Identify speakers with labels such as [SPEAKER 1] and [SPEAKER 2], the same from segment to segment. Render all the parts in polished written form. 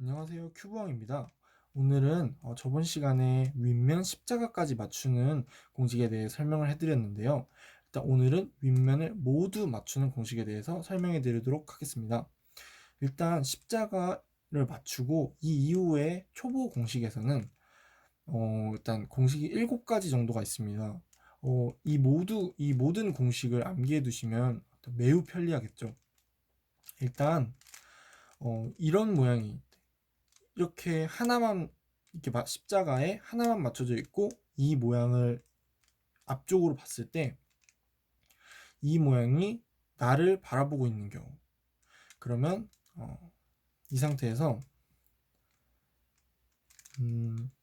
[SPEAKER 1] 안녕하세요. 큐브왕입니다. 오늘은 저번 시간에 윗면 십자가까지 맞추는 공식에 대해 설명을 해드렸는데요. 일단 오늘은 윗면을 모두 맞추는 공식에 대해서 설명해 드리도록 하겠습니다. 일단 십자가를 맞추고 이 이후에 초보 공식에서는 일단 공식이 7가지 정도가 있습니다. 이 모든 공식을 암기해 두시면 매우 편리하겠죠. 일단 이런 모양이 이렇게 하나만 이렇게 십자가에 하나만 맞춰져 있고 이 모양을 앞쪽으로 봤을 때 이 모양이 나를 바라보고 있는 경우 그러면 이 상태에서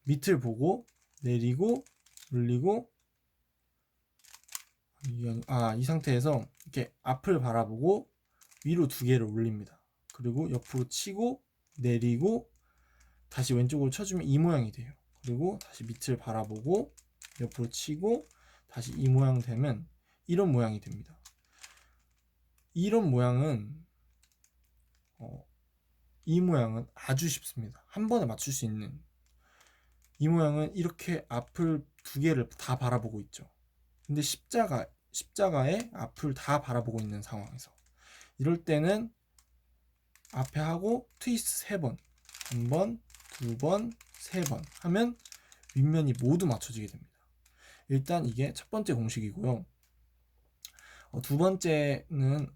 [SPEAKER 1] 밑을 보고 내리고 올리고 이 상태에서 이렇게 앞을 바라보고 위로 두 개를 올립니다. 그리고 옆으로 치고 내리고 다시 왼쪽으로 쳐주면 이 모양이 돼요. 그리고 다시 밑을 바라보고 옆으로 치고 다시 이 모양 되면 이런 모양이 됩니다. 이런 모양은 이 모양은 아주 쉽습니다. 한 번에 맞출 수 있는 이 모양은 이렇게 앞을 두 개를 다 바라보고 있죠. 근데 십자가에 앞을 다 바라보고 있는 상황에서 이럴 때는 앞에 하고 트위스트 3번, 한 번, 두 번, 3번 하면 윗면이 모두 맞춰지게 됩니다. 일단 이게 첫 번째 공식이고요. 두 번째는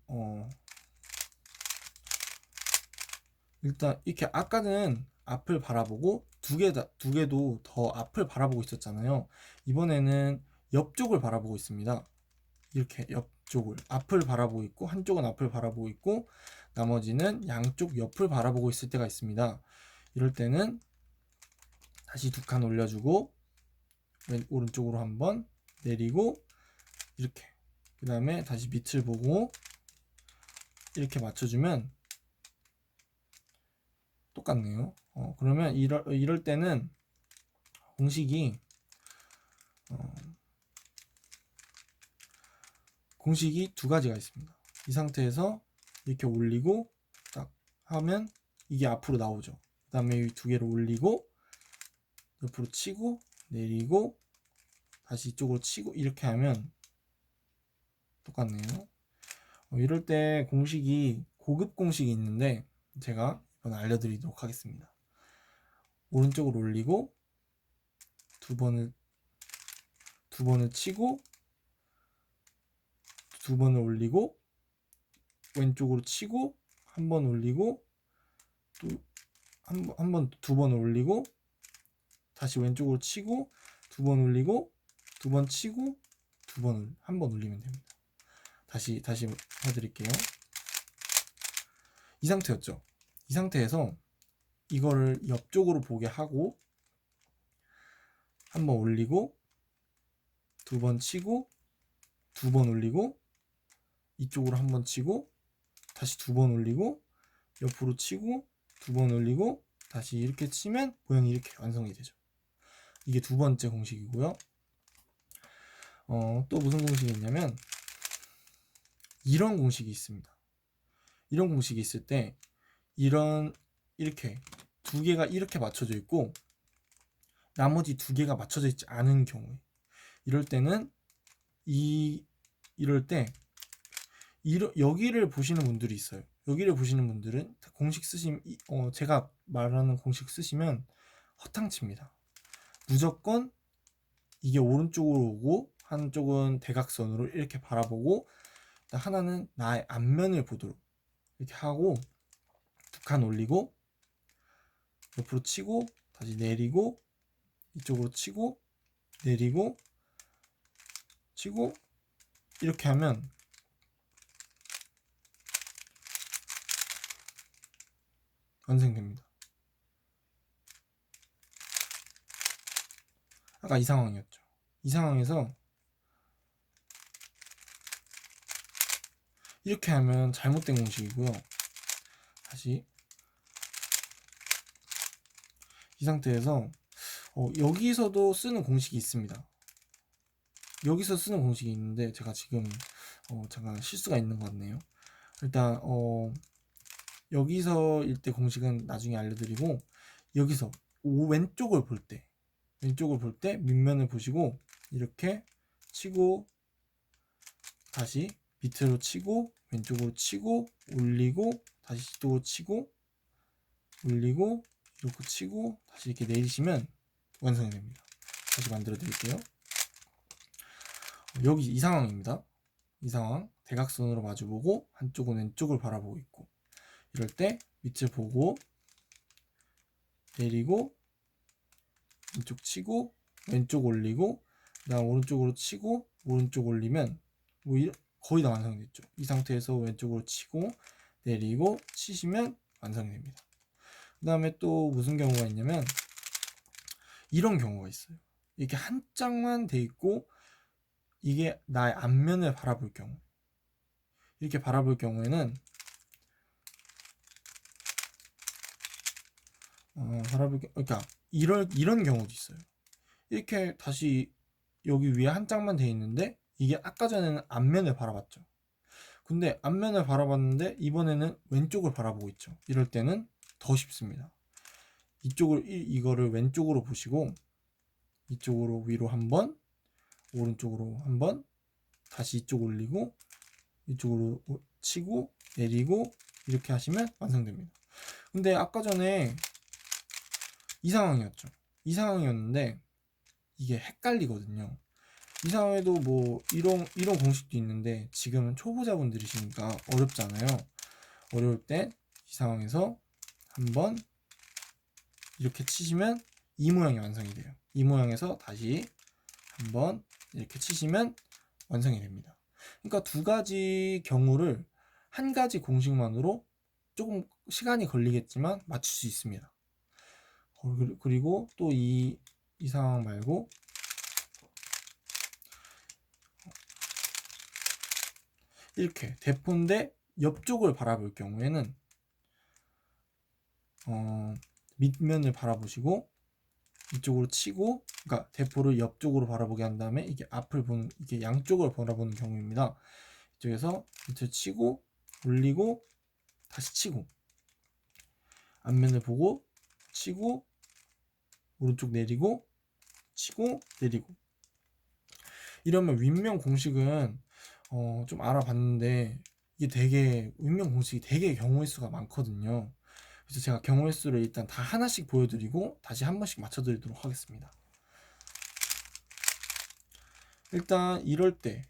[SPEAKER 1] 일단 이렇게 아까는 앞을 바라보고 두 개도 더 앞을 바라보고 있었잖아요. 이번에는 옆쪽을 바라보고 있습니다. 이렇게 옆쪽을 앞을 바라보고 있고 한쪽은 앞을 바라보고 있고 나머지는 양쪽 옆을 바라보고 있을 때가 있습니다. 이럴 때는 다시 두 칸 올려주고 오른쪽으로 한번 내리고 이렇게 그 다음에 다시 밑을 보고 이렇게 맞춰주면 똑같네요. 그러면 이럴 때는 공식이 공식이 두 가지가 있습니다. 이 상태에서 이렇게 올리고 딱 하면 이게 앞으로 나오죠. 그 다음에 이 두 개를 올리고 옆으로 치고 내리고 다시 이쪽으로 치고 이렇게 하면 똑같네요. 이럴 때 공식이 고급 공식이 있는데 제가 이번에 알려드리도록 하겠습니다. 오른쪽으로 올리고 두 번을 치고 두 번을 올리고 왼쪽으로 치고 한 번 올리고 또 한 번 두 번을 올리고 다시 왼쪽으로 치고 두 번 올리고 두 번 치고 두 번을 한 번 올리면 됩니다. 다시 해드릴게요. 이 상태였죠. 이 상태에서 이거를 옆쪽으로 보게 하고 한 번 올리고 두 번 치고 두 번 올리고 이쪽으로 한 번 치고 다시 두 번 올리고 옆으로 치고 두 번 올리고 다시 이렇게 치면 모양이 이렇게 완성이 되죠. 이게 두 번째 공식이고요. 또 무슨 공식이 있냐면 이런 공식이 있습니다. 이런 공식이 있을 때 이렇게 두 개가 이렇게 맞춰져 있고 나머지 두 개가 맞춰져 있지 않은 경우에 이럴 때는 이럴 때 여기를 보시는 분들이 있어요. 여기를 보시는 분들은 공식 쓰시면 제가 말하는 공식 쓰시면 허탕칩니다. 무조건 이게 오른쪽으로 오고 한쪽은 대각선으로 이렇게 바라보고 하나는 나의 앞면을 보도록 이렇게 하고 두 칸 올리고 옆으로 치고 다시 내리고 이쪽으로 치고 내리고 치고 이렇게 하면 완성됩니다. 아까 이 상황이었죠. 이 상황에서 이렇게 하면 잘못된 공식이고요. 다시 이 상태에서 여기서도 쓰는 공식이 있습니다. 여기서 쓰는 공식이 있는데 제가 지금 잠깐 실수가 있는 것 같네요. 일단 여기서일 때 공식은 나중에 알려드리고, 여기서 왼쪽을 볼 때 밑면을 보시고 이렇게 치고 다시 밑으로 치고 왼쪽으로 치고 올리고 다시 또 치고 올리고 이렇게 치고 다시 이렇게 내리시면 완성이 됩니다. 다시 만들어 드릴게요. 여기 이 상황입니다. 이 상황 대각선으로 마주보고 한쪽은 왼쪽을 바라보고 있고, 이럴 때 밑을 보고 내리고 왼쪽 치고 왼쪽 올리고 그다음 오른쪽으로 치고 오른쪽 올리면 뭐 거의 다 완성됐죠. 이 상태에서 왼쪽으로 치고 내리고 치시면 완성이 됩니다. 그 다음에 또 무슨 경우가 있냐면 이런 경우가 있어요. 이렇게 한 장만 돼 있고 이게 나의 앞면을 바라볼 경우, 이렇게 바라볼 경우에는 그러니까 이런 경우도 있어요. 이렇게 다시 여기 위에 한 장만 돼 있는데 이게 아까 전에는 앞면을 바라봤죠. 근데 앞면을 바라봤는데 이번에는 왼쪽을 바라보고 있죠. 이럴 때는 더 쉽습니다. 이거를 왼쪽으로 보시고 이쪽으로 위로 한번, 오른쪽으로 한번, 다시 이쪽 올리고 이쪽으로 치고 내리고 이렇게 하시면 완성됩니다. 근데 아까 전에 이 상황이었죠. 이 상황이었는데 이게 헷갈리거든요. 이 상황에도 뭐 이런 공식도 있는데 지금은 초보자분들이시니까 어렵잖아요. 어려울 때 이 상황에서 한번 이렇게 치시면 이 모양이 완성이 돼요. 이 모양에서 다시 한번 이렇게 치시면 완성이 됩니다. 그러니까 두 가지 경우를 한 가지 공식만으로 조금 시간이 걸리겠지만 맞출 수 있습니다. 그리고 또 이 상황 말고 이렇게 대포인데 옆쪽을 바라볼 경우에는 밑면을 바라보시고 이쪽으로 치고, 그러니까 대포를 옆쪽으로 바라보게 한 다음에 이게 앞을 보는, 이게 양쪽을 바라보는 경우입니다. 이쪽에서 밑을 치고 올리고 다시 치고 앞면을 보고 치고 오른쪽 내리고 치고 내리고, 이러면 윗면 공식은 좀 알아봤는데 이게 되게 윗면 공식이 되게 경우의 수가 많거든요. 그래서 제가 경우의 수를 일단 다 하나씩 보여드리고 다시 한 번씩 맞춰드리도록 하겠습니다. 일단 이럴 때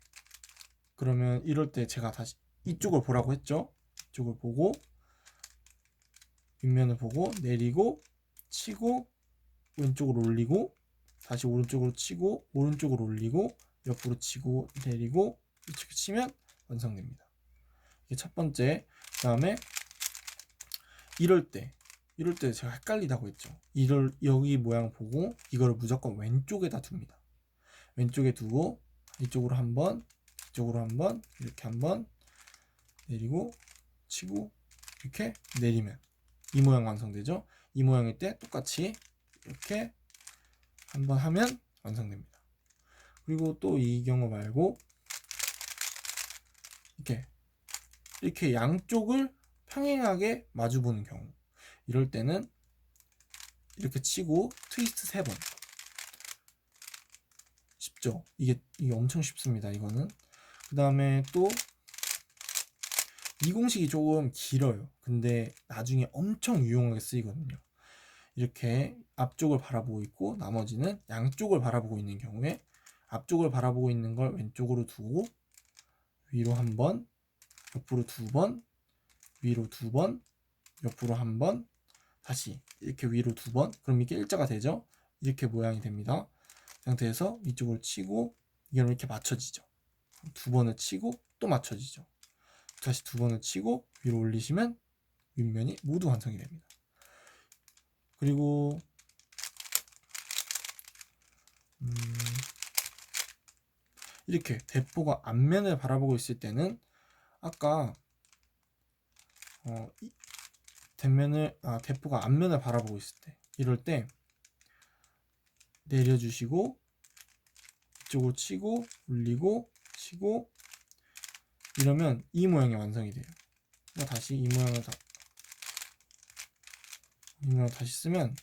[SPEAKER 1] 제가 다시 이쪽을 보라고 했죠. 이쪽을 보고 윗면을 보고 내리고 치고 왼쪽으로 올리고 다시 오른쪽으로 치고 오른쪽으로 올리고 옆으로 치고 내리고 이렇게 치면 완성됩니다. 이게 첫 번째. 그 다음에 이럴 때 제가 헷갈리다고 했죠. 여기 모양 보고 이거를 무조건 왼쪽에다 둡니다. 왼쪽에 두고 이쪽으로 한번 이쪽으로 한번 이렇게 한번 내리고 치고 이렇게 내리면 이 모양 완성되죠. 이 모양일 때 똑같이 이렇게 한번 하면 완성됩니다. 그리고 또 이 경우 말고 이렇게 양쪽을 평행하게 마주보는 경우, 이럴 때는 이렇게 치고 트위스트 3번. 쉽죠? 이게 엄청 쉽습니다. 이거는. 그 다음에 또 이 공식이 조금 길어요. 근데 나중에 엄청 유용하게 쓰이거든요. 이렇게 앞쪽을 바라보고 있고 나머지는 양쪽을 바라보고 있는 경우에 앞쪽을 바라보고 있는 걸 왼쪽으로 두고 위로 한 번, 옆으로 2번, 위로 2번, 옆으로 한 번, 다시 이렇게 위로 2번, 그럼 이게 일자가 되죠. 이렇게 모양이 됩니다. 이 상태에서 이쪽을 치고 이게 이렇게 맞춰지죠. 2번을 치고 또 맞춰지죠. 다시 2번을 치고 위로 올리시면 윗면이 모두 완성이 됩니다. 그리고 이렇게 대포가 앞면을 바라보고 있을 때는 아까 대포가 앞면을 바라보고 있을 때 이럴 때 내려주시고 이쪽으로 치고 올리고 치고 이러면 이 모양이 완성이 돼요. 다시 이 모양을 이 모양 다시 쓰면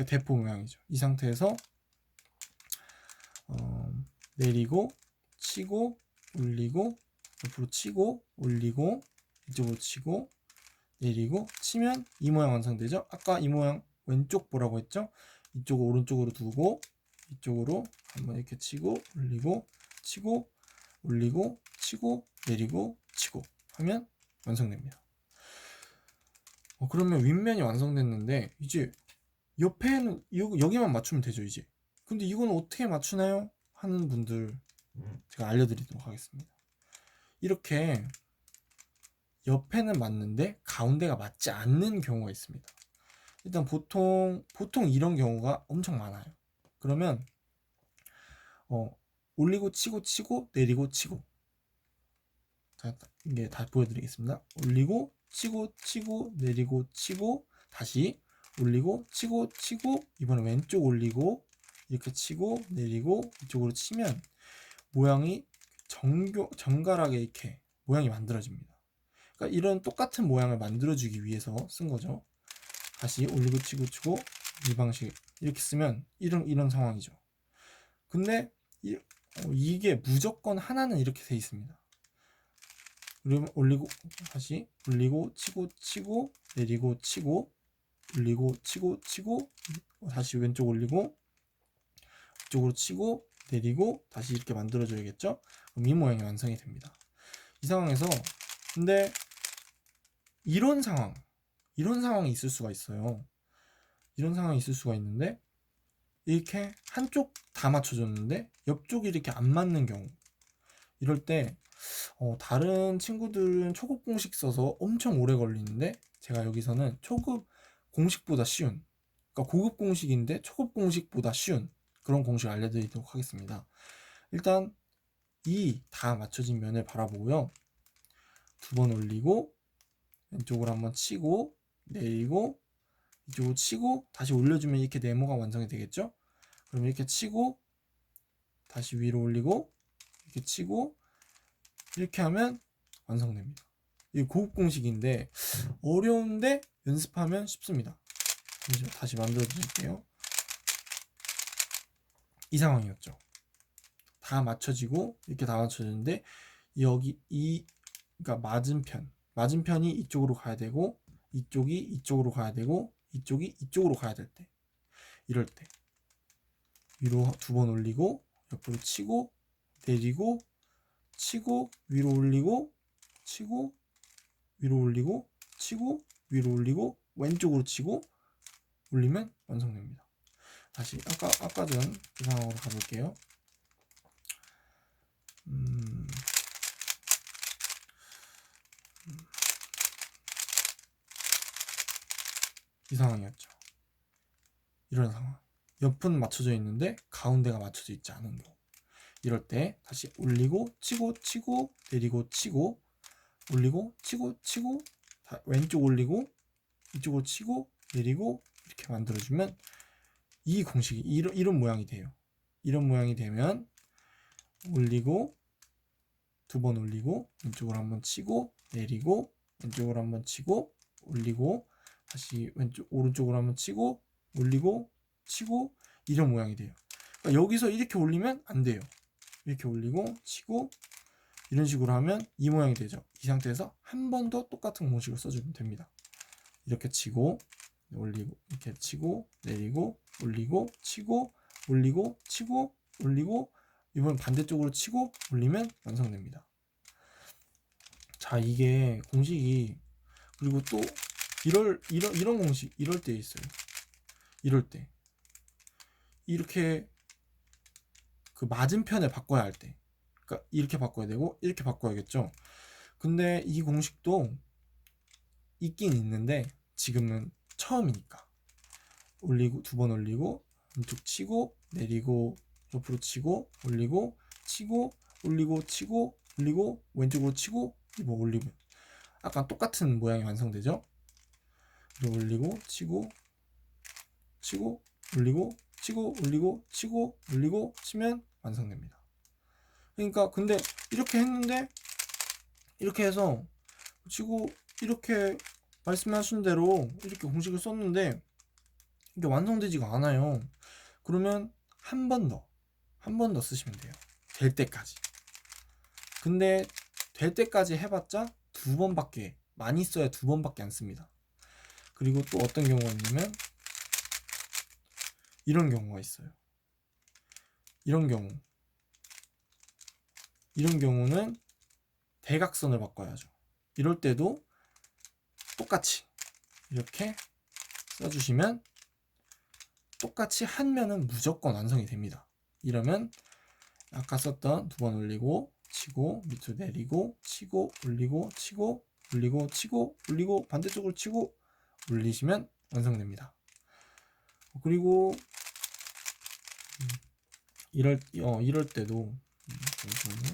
[SPEAKER 1] 대포 모양이죠. 이 상태에서 내리고 치고 올리고 옆으로 치고 올리고 이쪽으로 치고 내리고 치면 이 모양 완성되죠. 아까 이 모양 왼쪽 보라고 했죠. 이쪽을 오른쪽으로 두고 이쪽으로 한번 이렇게 치고 올리고 치고 올리고 치고 내리고 치고 하면 완성됩니다. 그러면 윗면이 완성됐는데 이제 옆에는 여기만 맞추면 되죠 이제. 근데 이건 어떻게 맞추나요? 하는 분들 제가 알려드리도록 하겠습니다. 이렇게 옆에는 맞는데 가운데가 맞지 않는 경우가 있습니다. 일단 보통 이런 경우가 엄청 많아요. 그러면 올리고 치고 치고 내리고 치고, 자, 이게 다 보여드리겠습니다. 올리고 치고 치고 내리고 치고 다시 올리고 치고 치고 이번에 왼쪽 올리고 이렇게 치고 내리고 이쪽으로 치면 모양이 정갈하게 이렇게 모양이 만들어집니다. 그러니까 이런 똑같은 모양을 만들어주기 위해서 쓴 거죠. 다시 올리고 치고 치고 이 방식 이렇게 쓰면 이런 상황이죠. 근데 이게 무조건 하나는 이렇게 돼 있습니다. 그러면 올리고 다시 올리고 치고 치고 내리고 치고 올리고 치고 치고 다시 왼쪽 올리고 이쪽으로 치고 내리고 다시 이렇게 만들어 줘야겠죠. 그럼 이 모양이 완성이 됩니다. 이 상황에서 근데 이런 상황이 있을 수가 있어요. 이런 상황이 있을 수가 있는데 이렇게 한쪽 다 맞춰줬는데 옆쪽이 이렇게 안 맞는 경우, 이럴 때 다른 친구들은 초급 공식 써서 엄청 오래 걸리는데 제가 여기서는 초급 공식보다 쉬운, 그러니까 고급 공식인데 초급 공식보다 쉬운 그런 공식을 알려드리도록 하겠습니다. 일단 이 다 맞춰진 면을 바라보고요. 두 번 올리고 왼쪽으로 한번 치고 내리고 이쪽으로 치고 다시 올려주면 이렇게 네모가 완성이 되겠죠. 그럼 이렇게 치고 다시 위로 올리고 이렇게 치고 이렇게 하면 완성됩니다. 이게 고급 공식인데 어려운데 연습하면 쉽습니다. 다시 만들어 드릴게요. 이 상황이었죠. 다 맞춰지고 이렇게 다 맞춰지는데 여기 그러니까 맞은편이 이쪽으로 가야 되고 이쪽이 이쪽으로 가야 되고 이쪽이 이쪽으로 가야 될 때, 이럴 때 위로 두 번 올리고 옆으로 치고 내리고 치고 위로 올리고 치고 위로 올리고 치고 위로 올리고 왼쪽으로 치고 올리면 완성됩니다. 다시 아까 전 그 상황으로 가볼게요. 이 상황이었죠. 이런 상황. 옆은 맞춰져 있는데 가운데가 맞춰져 있지 않은 경우. 이럴 때 다시 올리고 치고 치고 내리고 치고 올리고 치고 치고 왼쪽 올리고 이쪽으로 치고 내리고 이렇게 만들어주면 이 공식이 이런 모양이 돼요. 이런 모양이 되면 올리고 두 번 올리고 왼쪽으로 한번 치고 내리고 왼쪽으로 한번 치고 올리고 다시 오른쪽으로 한번 치고 올리고 치고 이런 모양이 돼요. 그러니까 여기서 이렇게 올리면 안 돼요. 이렇게 올리고 치고 이런 식으로 하면 이 모양이 되죠. 이 상태에서 한 번 더 똑같은 공식을 써주면 됩니다. 이렇게 치고 올리고 이렇게 치고 내리고 올리고 치고 올리고 치고 올리고 이번 반대쪽으로 치고 올리면 완성됩니다. 자, 이게 공식이 그리고 또 이런 공식 이럴 때 있어요. 이럴 때 이렇게 그 맞은편을 바꿔야 할 때, 그러니까 이렇게 바꿔야 되고 이렇게 바꿔야겠죠. 근데 이 공식도 있긴 있는데 지금은 처음이니까 올리고 두 번 올리고 왼쪽 치고 내리고 옆으로 치고 올리고 치고 올리고 치고 올리고 왼쪽으로 치고 이거 올리고 아까 똑같은 모양이 완성되죠. 그리고 올리고 치고 치고 올리고 치고 올리고 치고 올리고 치면 완성됩니다. 그러니까 근데 이렇게 했는데 이렇게 해서 치고 이렇게 말씀하신 대로 이렇게 공식을 썼는데 이게 완성되지가 않아요. 그러면 한 번 더 쓰시면 돼요. 될 때까지. 근데 될 때까지 해봤자 두 번밖에, 많이 써야 두 번밖에 안 씁니다. 그리고 또 어떤 경우가 있냐면 이런 경우가 있어요. 이런 경우는 대각선을 바꿔야죠. 이럴 때도 똑같이 이렇게 써주시면 똑같이 한 면은 무조건 완성이 됩니다. 이러면 아까 썼던 두 번 올리고 치고 밑으로 내리고 치고 올리고 치고 올리고 치고 올리고 반대쪽으로 치고 올리시면 완성됩니다. 그리고 이럴 때도 잠시만요.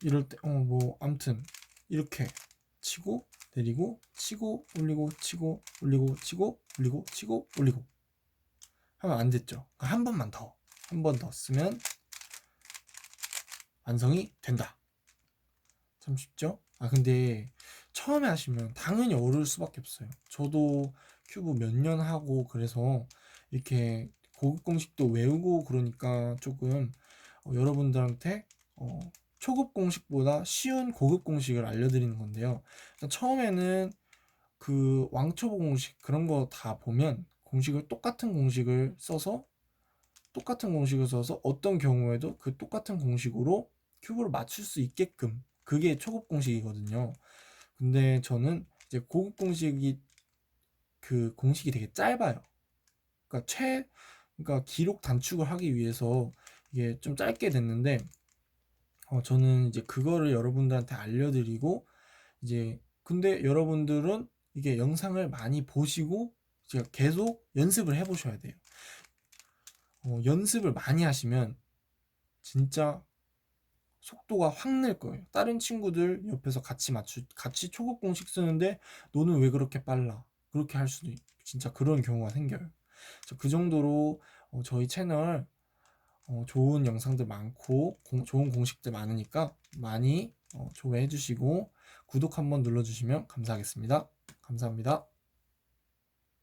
[SPEAKER 1] 이럴 때 뭐 아무튼 이렇게 치고 내리고 치고 올리고 치고 올리고 치고 올리고 치고 올리고 하면 안 됐죠. 한 번만 더, 한 번 더 쓰면 완성이 된다. 참 쉽죠? 근데 처음에 하시면 당연히 어려울 수밖에 없어요. 저도 큐브 몇 년 하고 그래서 이렇게 고급 공식도 외우고 그러니까 조금 여러분들한테 초급 공식보다 쉬운 고급 공식을 알려드리는 건데요. 처음에는 그 왕초보 공식 그런 거 다 보면 똑같은 공식을 써서 어떤 경우에도 그 똑같은 공식으로 큐브를 맞출 수 있게끔, 그게 초급 공식이거든요. 근데 저는 이제 고급 공식이 그 공식이 되게 짧아요. 그러니까 기록 단축을 하기 위해서 이게 좀 짧게 됐는데 저는 이제 그거를 여러분들한테 알려드리고 이제 근데 여러분들은 이게 영상을 많이 보시고 제가 계속 연습을 해보셔야 돼요. 연습을 많이 하시면 진짜 속도가 확 늘 거예요. 다른 친구들 옆에서 같이 초급 공식 쓰는데 너는 왜 그렇게 빨라? 그렇게 할 수도 진짜 그런 경우가 생겨요. 그 정도로 저희 채널 좋은 영상들 많고 좋은 공식들 많으니까 많이 좋아해 주시고 구독 한번 눌러주시면 감사하겠습니다. 감사합니다.